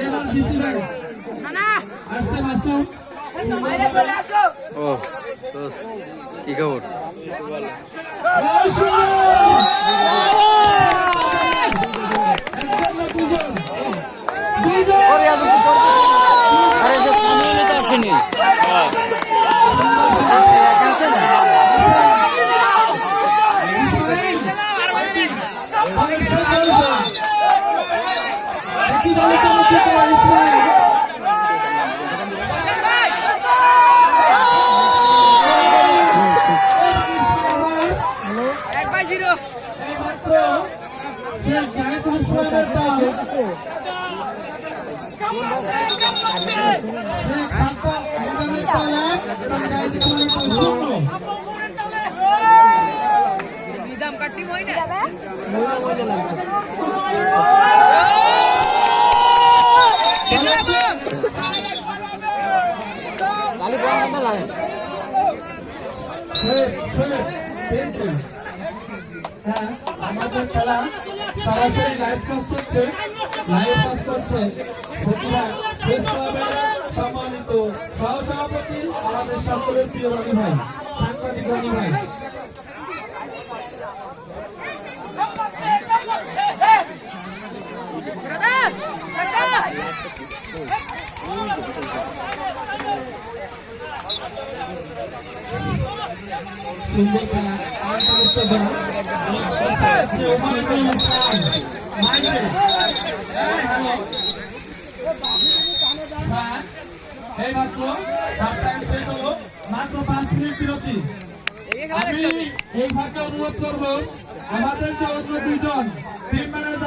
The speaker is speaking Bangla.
এবার দিছি ভাই আসতে মাসুম ও কি খবর? আরে সে সামনে তো আসেনি। নিজাম কাটি বই না আমাদের খেলা সরাসরি লাইভ কাজ করছে সম্মানিত সহসভাপতি আমাদের সকলের প্রিয় রনি ভাই, সাংবাদিক রনি ভাই। সুন্দর খেলা মাত্র 5 মিনিট বিরতি। আমি এই ফাঁকে অনুরোধ করবো আমাদের যে অন্য দুইজন টিম ম্যানেজার